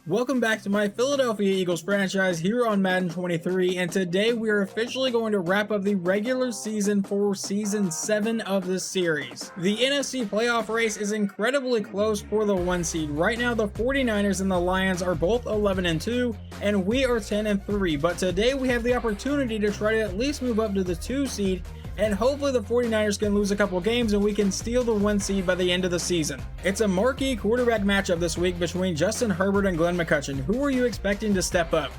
Welcome back to my Philadelphia Eagles franchise here on Madden 23, and today we are officially going to wrap up the regular season for Season 7 of this series. The NFC playoff race is incredibly close for the 1 seed. Right now the 49ers and the Lions are both 11-2, and we are 10-3, but today we have the opportunity to try to at least move up to the 2 seed, and hopefully the 49ers can lose a couple games and we can steal the 1 seed by the end of the season. It's a marquee quarterback matchup this week between Justin Herbert and Glenn McCutcheon. Who are you expecting to step up?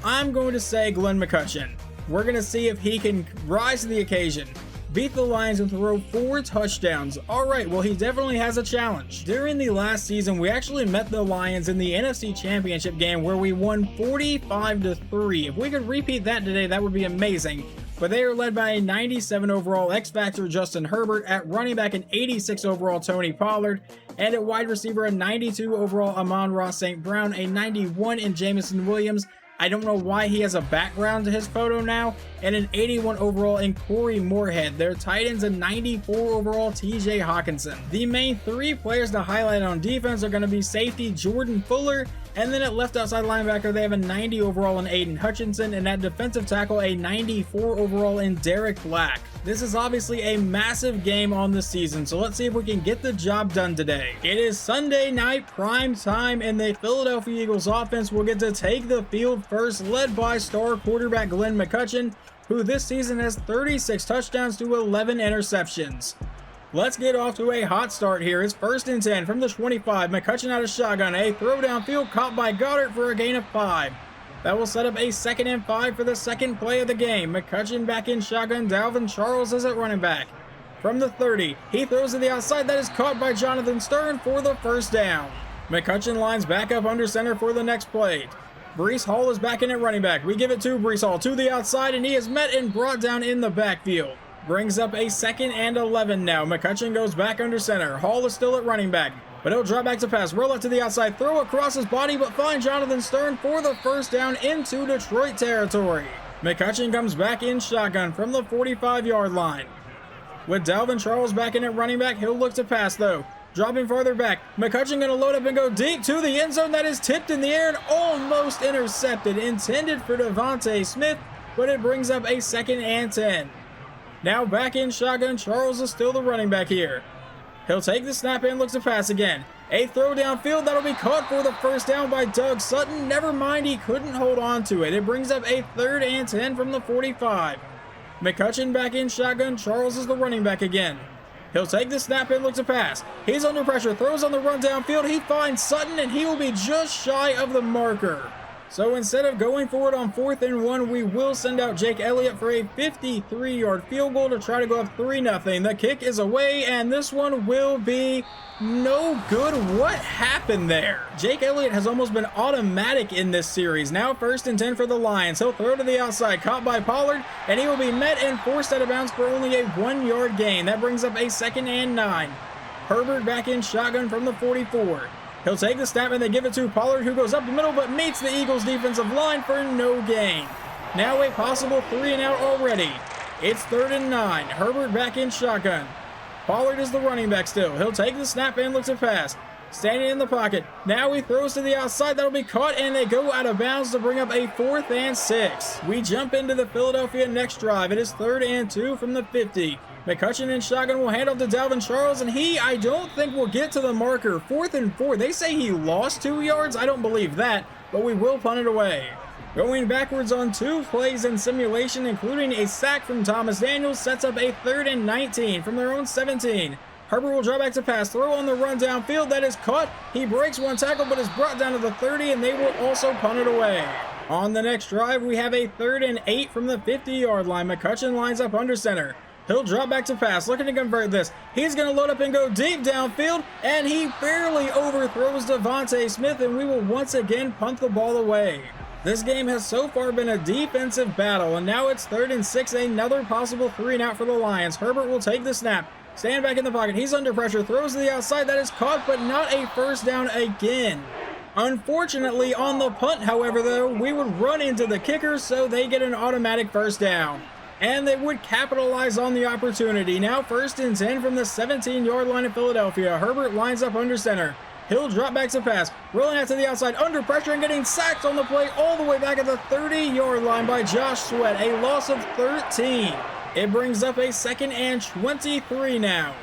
I'm going to say Glenn McCutcheon. We're going to see if he can rise to the occasion, beat the Lions and throw 4 touchdowns. Alright, well he definitely has a challenge. During the last season, we actually met the Lions in the NFC Championship game where we won 45-3. If we could repeat that today, that would be amazing. But they are led by a 97 overall X-Factor Justin Herbert, at running back an 86 overall Tony Pollard, and at wide receiver a 92 overall Amon-Ra St. Brown, a 91 in Jameson Williams. I don't know why he has a background to his photo now, and an 81 overall in Corey Moorhead. Their tight ends a 94 overall TJ Hawkinson. The main 3 players to highlight on defense are going to be safety Jordan Fuller, and then at left outside linebacker they have a 90 overall in Aiden Hutchinson, and at defensive tackle a 94 overall in Derek Black. This is obviously a massive game on the season, so let's see if we can get the job done today. It is Sunday night prime time, and the Philadelphia Eagles offense will get to take the field first, led by star quarterback Glenn McCutcheon, who this season has 36 touchdowns to 11 interceptions. Let's get off to a hot start here. It's 1st and 10 from the 25. McCutcheon out of shotgun. A throw downfield caught by Goddard for a gain of 5. That will set up a 2nd and 5 for the second play of the game. McCutcheon back in shotgun. Dalvin Charles is at running back. From the 30, he throws to the outside. That is caught by Jonathan Stern for the first down. McCutcheon lines back up under center for the next play. Breece Hall is back in at running back. We give it to Breece Hall to the outside, and he is met and brought down in the backfield. Brings up a 2nd and 11 now. McCutcheon goes back under center. Hall is still at running back, but he'll drop back to pass. Roll out to the outside. Throw across his body, but find Jonathan Stern for the first down into Detroit territory. McCutcheon comes back in shotgun from the 45-yard line. With Dalvin Charles back in at running back, he'll look to pass though. Dropping farther back. McCutcheon going to load up and go deep to the end zone. That is tipped in the air and almost intercepted. Intended for Devontae Smith, but it brings up a 2nd and 10. Now back in shotgun, Charles is still the running back here. He'll take the snap and looks to pass again. A throw downfield that'll be caught for the first down by Doug Sutton. Never mind, he couldn't hold on to it. It brings up a 3rd and 10 from the 45. McCutcheon back in shotgun, Charles is the running back again. He'll take the snap and looks to pass. He's under pressure, throws on the run downfield. He finds Sutton and he will be just shy of the marker. So instead of going for it on 4th and 1, we will send out Jake Elliott for a 53-yard field goal to try to go up 3-0. The kick is away, and this one will be no good. What happened there? Jake Elliott has almost been automatic in this series. Now 1st and 10 for the Lions. He'll throw to the outside, caught by Pollard, and he will be met and forced out of bounds for only a 1-yard gain. That brings up a 2nd and 9. Herbert back in shotgun from the 44. He'll take the snap and they give it to Pollard, who goes up the middle but meets the Eagles defensive line for no gain. Now a possible 3 and out already. It's 3rd and 9. Herbert back in shotgun. Pollard is the running back still. He'll take the snap and looks to pass. Standing in the pocket. Now he throws to the outside. That'll be caught and they go out of bounds to bring up a 4th and 6. We jump into the Philadelphia next drive. It is 3rd and 2 from the 50. McCutcheon in shotgun will hand off to Dalvin Charles, and I don't think will get to the marker. 4th and 4. They say he lost 2 yards. I don't believe that, but we will punt it away. Going backwards on 2 plays in simulation, including a sack from Thomas Daniels, sets up a 3rd and 19 from their own 17. Herbert will draw back to pass, throw on the run downfield. That is caught. He breaks 1 tackle, but is brought down to the 30, and they will also punt it away. On the next drive, we have a 3rd and 8 from the 50-yard line. McCutcheon lines up under center. He'll drop back to pass, looking to convert this. He's going to load up and go deep downfield, and he barely overthrows Devontae Smith, and we will once again punt the ball away. This game has so far been a defensive battle, and now it's 3rd and 6, another possible 3 and out for the Lions. Herbert will take the snap, stand back in the pocket. He's under pressure, throws to the outside. That is caught, but not a first down again. Unfortunately, on the punt, however, though, we would run into the kicker, so they get an automatic first down. And they would capitalize on the opportunity. Now 1st and 10 from the 17-yard line of Philadelphia. Herbert lines up under center. He'll drop back to pass, rolling out to the outside, under pressure and getting sacked on the play all the way back at the 30-yard line by Josh Sweat, a loss of 13. It brings up a 2nd and 23 now.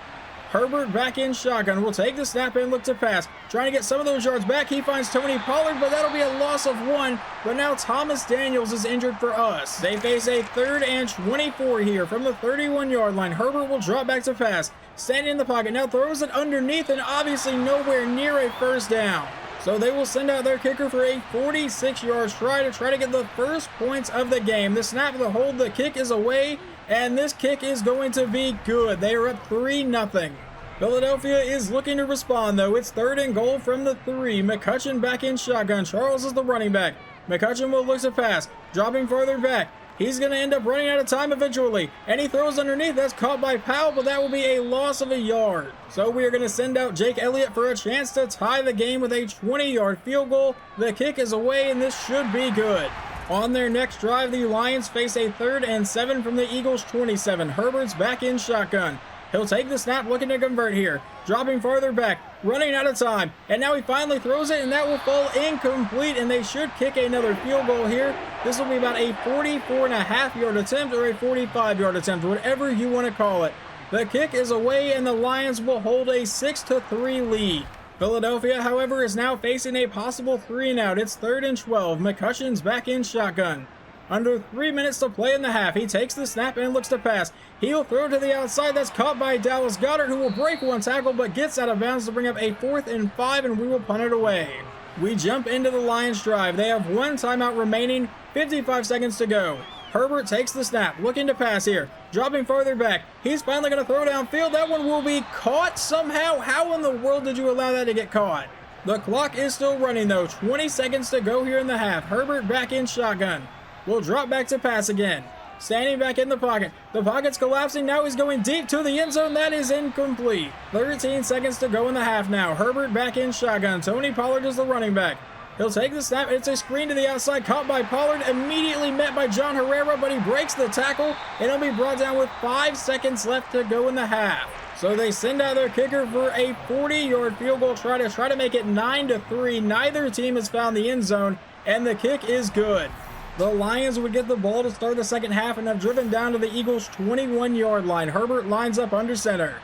Herbert back in shotgun, will take the snap and look to pass. Trying to get some of those yards back, he finds Tony Pollard, but that'll be a loss of 1. But now Thomas Daniels is injured for us. They face a 3rd and 24 here from the 31-yard line. Herbert will drop back to pass. Standing in the pocket, now throws it underneath and obviously nowhere near a first down. So they will send out their kicker for a 46-yard try to get the first points of the game. The snap, the hold, the kick is away, and this kick is going to be good. They are up 3-0. Philadelphia is looking to respond, though. It's 3rd and goal from the 3. McCutcheon back in shotgun. Charles is the running back. McCutcheon will look to pass, dropping further back. He's going to end up running out of time eventually, and he throws underneath. That's caught by Powell, but that will be a loss of a yard. So we are going to send out Jake Elliott for a chance to tie the game with a 20-yard field goal. The kick is away, and this should be good. On their next drive, the Lions face a 3rd and 7 from the Eagles' 27. Herbert's back in shotgun. He'll take the snap, looking to convert here. Dropping farther back, running out of time. And now he finally throws it, and that will fall incomplete, and they should kick another field goal here. This will be about a 44.5-yard attempt or a 45-yard attempt, whatever you want to call it. The kick is away, and the Lions will hold a 6-3 lead. Philadelphia, however, is now facing a possible 3-and-out. It's 3rd and 12. McCutcheon's back in shotgun. Under 3 minutes to play in the half. He takes the snap and looks to pass. He'll throw to the outside. That's caught by Dallas Goedert, who will break one tackle but gets out of bounds to bring up a 4th and 5, and we will punt it away. We jump into the Lions drive. They have 1 timeout remaining, 55 seconds to go. Herbert takes the snap, looking to pass here. Dropping farther back. He's finally going to throw downfield. That one will be caught somehow. How in the world did you allow that to get caught? The clock is still running, though. 20 seconds to go here in the half. Herbert back in shotgun. Will drop back to pass again. Standing back in the pocket. The pocket's collapsing. Now he's going deep to the end zone. That is incomplete. 13 seconds to go in the half now. Herbert back in shotgun. Tony Pollard is the running back. He'll take the snap. It's a screen to the outside. Caught by Pollard. Immediately met by John Herrera, but he breaks the tackle, and he'll be brought down with 5 seconds left to go in the half. So they send out their kicker for a 40-yard field goal try to make it 9-3. Neither team has found the end zone, and the kick is good. The Lions would get the ball to start the second half and have driven down to the Eagles' 21-yard line. Herbert lines up under center.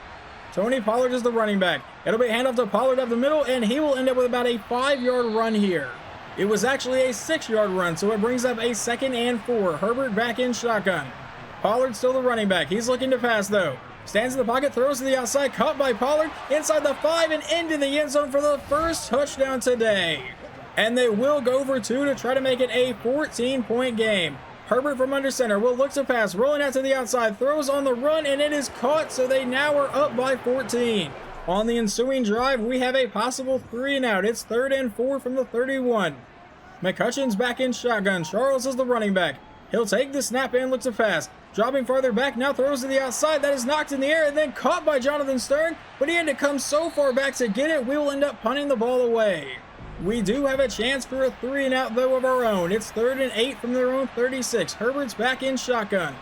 Tony Pollard is the running back. It'll be a handoff to Pollard up the middle, and he will end up with about a 5-yard run here. It was actually a 6-yard run, so it brings up a 2nd and 4. Herbert back in shotgun. Pollard still the running back. He's looking to pass, though. Stands in the pocket, throws to the outside, caught by Pollard, inside the 5 and into the end zone for the first touchdown today. And they will go for 2 to try to make it a 14-point game. Herbert from under center will look to pass, rolling out to the outside, throws on the run, and it is caught, so they now are up by 14. On the ensuing drive, we have a possible 3-and-out. It's 3rd and 4 from the 31. McCutcheon's back in shotgun. Charles is the running back. He'll take the snap and look to pass. Dropping farther back, now throws to the outside. That is knocked in the air and then caught by Jonathan Stern, but he had to come so far back to get it, we will end up punting the ball away. We do have a chance for a 3-and-out, though, of our own. It's 3rd and 8 from their own 36. Herbert's back in shotgun.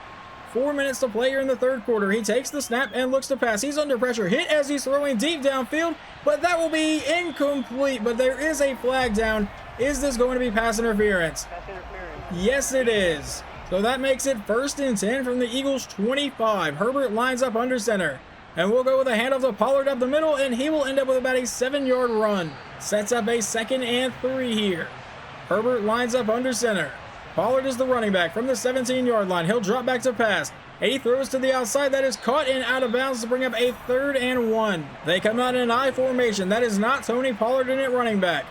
4 minutes to play here in the third quarter. He takes the snap and looks to pass. He's under pressure. Hit as he's throwing deep downfield, but that will be incomplete. But there is a flag down. Is this going to be pass interference? Pass interference. Yes, it is. So that makes it 1st and 10 from the Eagles' 25. Herbert lines up under center. And we'll go with a handoff to Pollard up the middle, and he will end up with about a 7-yard run. Sets up a 2nd and 3 here. Herbert lines up under center. Pollard is the running back from the 17-yard line. He'll drop back to pass. And he throws to the outside. That is caught and out of bounds to bring up a 3rd and 1. They come out in an I formation. That is not Tony Pollard in it running back.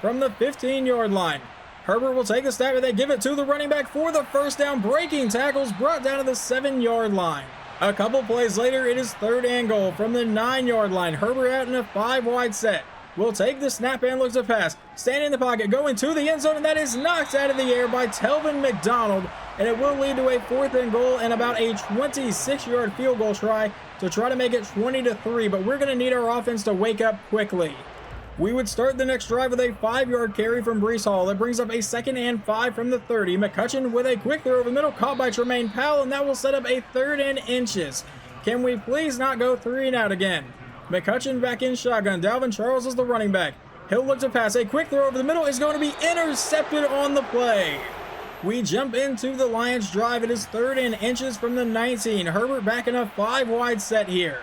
From the 15-yard line. Herbert will take the snap, and they give it to the running back for the first down. Breaking tackles brought down to the 7-yard line. A couple plays later, it is 3rd and goal from the 9-yard line. Herbert out in a 5-wide set. Will take the snap and looks to pass. Standing in the pocket, going to the end zone, and that is knocked out of the air by Telvin McDonald. And it will lead to a 4th and goal and about a 26-yard field goal try to make it 20-3. But we're going to need our offense to wake up quickly. We would start the next drive with a 5-yard carry from Breece Hall. That brings up a 2nd and 5 from the 30. McCutcheon with a quick throw over the middle, caught by Tremaine Powell, and that will set up a 3rd and inches. Can we please not go 3-and-out again? McCutcheon back in shotgun. Dalvin Charles is the running back. He'll look to pass. A quick throw over the middle is going to be intercepted on the play. We jump into the Lions drive. It is 3rd and inches from the 19. Herbert back in a 5-wide set here.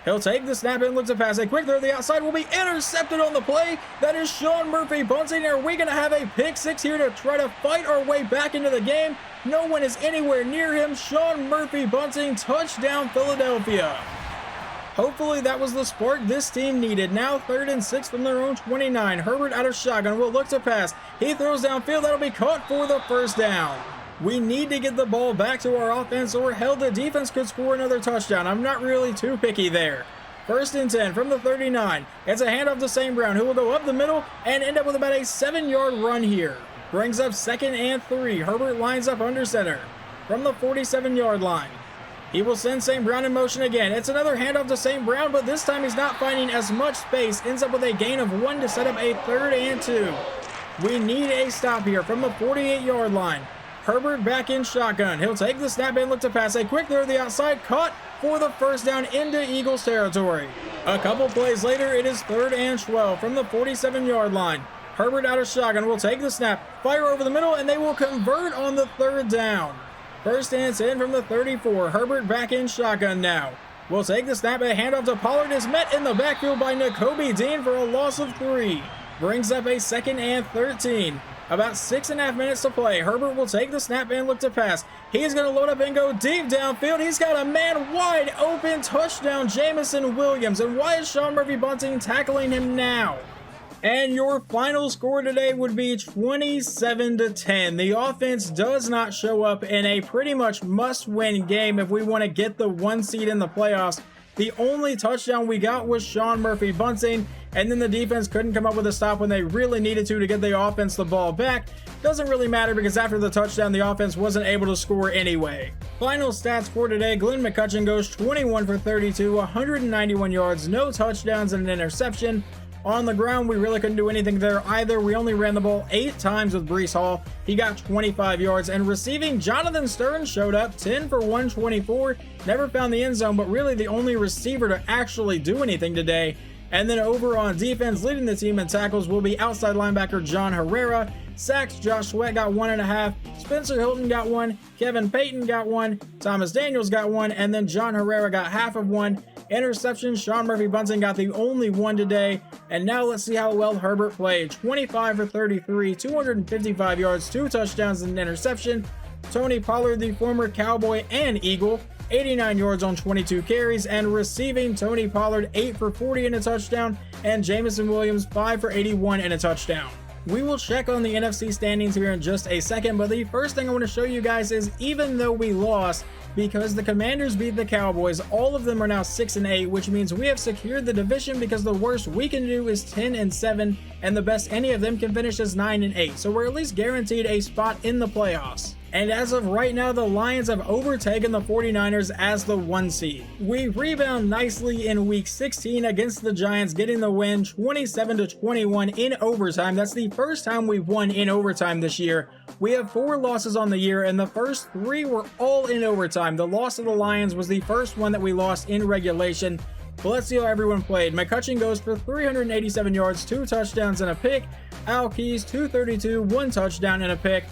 He'll take the snap and look to pass. A quick throw to the outside will be intercepted on the play. That is Sean Murphy bunting. Are we going to have a pick six here to try to fight our way back into the game? No one is anywhere near him. Sean Murphy bunting, touchdown Philadelphia. Hopefully that was the spark this team needed. Now 3rd and 6 from their own 29. Herbert out of shotgun will look to pass. He throws downfield. That'll be caught for the first down. We need to get the ball back to our offense, or hell, the defense could score another touchdown. I'm not really too picky there. 1st and 10 from the 39. It's a handoff to St. Brown, who will go up the middle and end up with about a 7-yard run here. Brings up 2nd and 3. Herbert lines up under center from the 47-yard line. He will send St. Brown in motion again. It's another handoff to St. Brown, but this time he's not finding as much space. Ends up with a gain of 1 to set up a 3rd and 2. We need a stop here from the 48-yard line. Herbert back in shotgun. He'll take the snap and look to pass. A quick throw to the outside, caught for the first down into Eagles territory. A couple plays later, it is 3rd and 12 from the 47-yard line. Herbert out of shotgun will take the snap, fire over the middle, and they will convert on the 3rd down. 1st and 10 from the 34. Herbert back in shotgun now. Will take the snap. A handoff to Pollard is met in the backfield by Nakobe Dean for a loss of 3. Brings up a 2nd and 13. About 6.5 minutes to play. Herbert will take the snap and look to pass. He's going to load up and go deep downfield. He's got a man wide open. Touchdown, Jameson Williams. And why is Sean Murphy bunting tackling him now? And your final score today would be 27-10. The offense does not show up in a pretty much must-win game if we want to get the 1 seed in the playoffs. The only touchdown we got was Sean Murphy bunting, and then the defense couldn't come up with a stop when they really needed to get the offense the ball back. Doesn't really matter because after the touchdown, the offense wasn't able to score anyway. Final stats for today, Glenn McCutcheon goes 21 for 32, 191 yards, no touchdowns and an interception. On the ground, we really couldn't do anything there either. We only ran the ball 8 times with Breece Hall. He got 25 yards. And receiving, Jonathan Stearns showed up, 10 for 124. Never found the end zone, but really the only receiver to actually do anything today. And then over on defense, leading the team in tackles will be outside linebacker John Herrera. Sacks, Josh Sweat got 1.5. Spencer Hilton got 1. Kevin Payton got 1. Thomas Daniels got 1. And then John Herrera got half of 1. Interception, Sean Murphy bunting got the only 1 today. And now let's see how well Herbert played. 25 for 33, 255 yards, 2 touchdowns and an interception. Tony Pollard, the former Cowboy and Eagle, 89 yards on 22 carries. And receiving, Tony Pollard 8 for 40 and a touchdown. And Jameson Williams 5 for 81 and a touchdown. We will check on the NFC standings here in just a second, but the first thing I want to show you guys is even though we lost, because the Commanders beat the Cowboys, all of them are now 6-8, which means we have secured the division because the worst we can do is 10-7, and the best any of them can finish is 9-8. So we're at least guaranteed a spot in the playoffs. And as of right now, the Lions have overtaken the 49ers as the 1 seed. We rebound nicely in week 16 against the Giants, getting the win 27-21 in overtime. That's the first time we've won in overtime this year. We have 4 losses on the year, and the first 3 were all in overtime. The loss of the Lions was the first one that we lost in regulation. But let's see how everyone played. McCutcheon goes for 387 yards, 2 touchdowns and a pick. Al Keys, 232, 1 touchdown and a pick.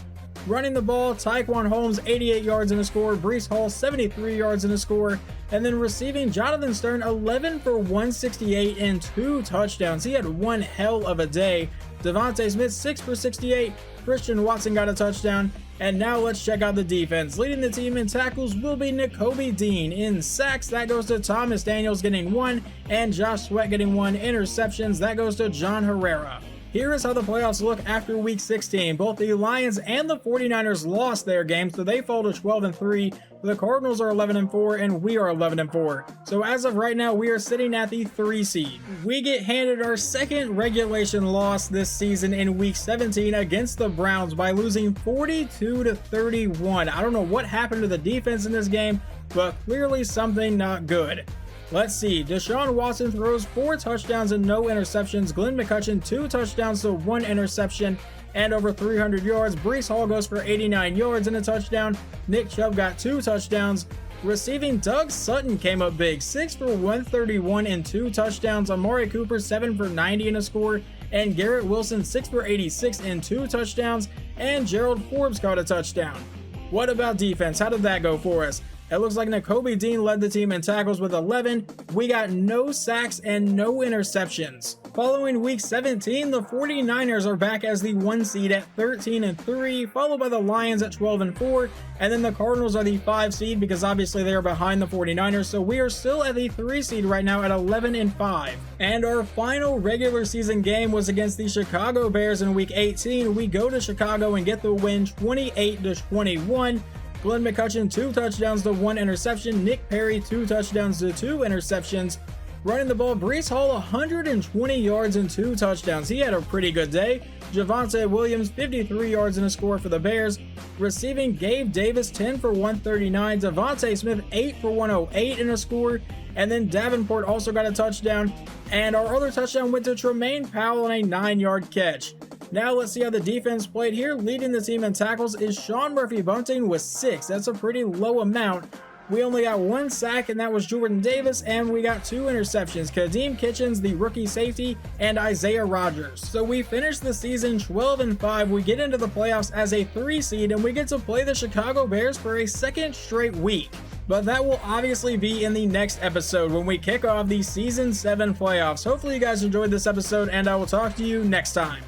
Running the ball, Tyquan Holmes, 88 yards and a score. Breece Hall, 73 yards and a score. And then receiving, Jonathan Stern, 11 for 168 and 2 touchdowns. He had one hell of a day. Devontae Smith, 6 for 68. Christian Watson got a touchdown. And now let's check out the defense. Leading the team in tackles will be Nakobe Dean. In sacks, that goes to Thomas Daniels getting 1. And Josh Sweat getting 1. Interceptions, that goes to John Herrera. Here is how the playoffs look after week 16. Both the Lions and the 49ers lost their games, so they fall to 12-3. The Cardinals are 11-4, and we are 11-4. So as of right now, we are sitting at the 3 seed. We get handed our second regulation loss this season in week 17 against the Browns by losing 42-31. I don't know what happened to the defense in this game, but clearly something not good. Let's see, Deshaun Watson throws 4 touchdowns and no interceptions. Glenn McCutcheon 2 touchdowns to 1 interception and over 300 yards. Breece Hall goes for 89 yards and a touchdown. Nick Chubb got 2 touchdowns. Receiving, Doug Sutton came up big, 6 for 131 and 2 touchdowns. Amari Cooper 7 for 90 and a score. and Garrett Wilson 6 for 86 and 2 touchdowns, and Gerald Forbes caught a touchdown. What about defense? How did that go for us? It looks like Nakobe Dean led the team in tackles with 11. We got no sacks and no interceptions. Following week 17, the 49ers are back as the 1 seed at 13-3, followed by the Lions at 12-4, and then the Cardinals are the 5 seed because obviously they are behind the 49ers, so we are still at the 3 seed right now at 11-5. And our final regular season game was against the Chicago Bears in week 18. We go to Chicago and get the win 28-21. Glenn McCutcheon 2 touchdowns to 1 interception. Nick Perry 2 touchdowns to 2 interceptions. Running the ball, Breece Hall 120 yards and 2 touchdowns. He had a pretty good day. Javonte Williams 53 yards and a score for the Bears. Receiving, Gabe Davis 10 for 139. Devontae Smith 8 for 108 and a score. And then Davenport also got a touchdown. And our other touchdown went to Tremaine Powell on a 9-yard catch. Now let's see how the defense played here. Leading the team in tackles is Sean Murphy-Bunting with 6. That's a pretty low amount. We only got 1 sack, and that was Jordan Davis, and we got 2 interceptions. Kadeem Kitchens, the rookie safety, and Isaiah Rodgers. So we finished the season 12-5. We get into the playoffs as a 3 seed, and we get to play the Chicago Bears for a second straight week. But that will obviously be in the next episode when we kick off the Season 7 playoffs. Hopefully you guys enjoyed this episode, and I will talk to you next time.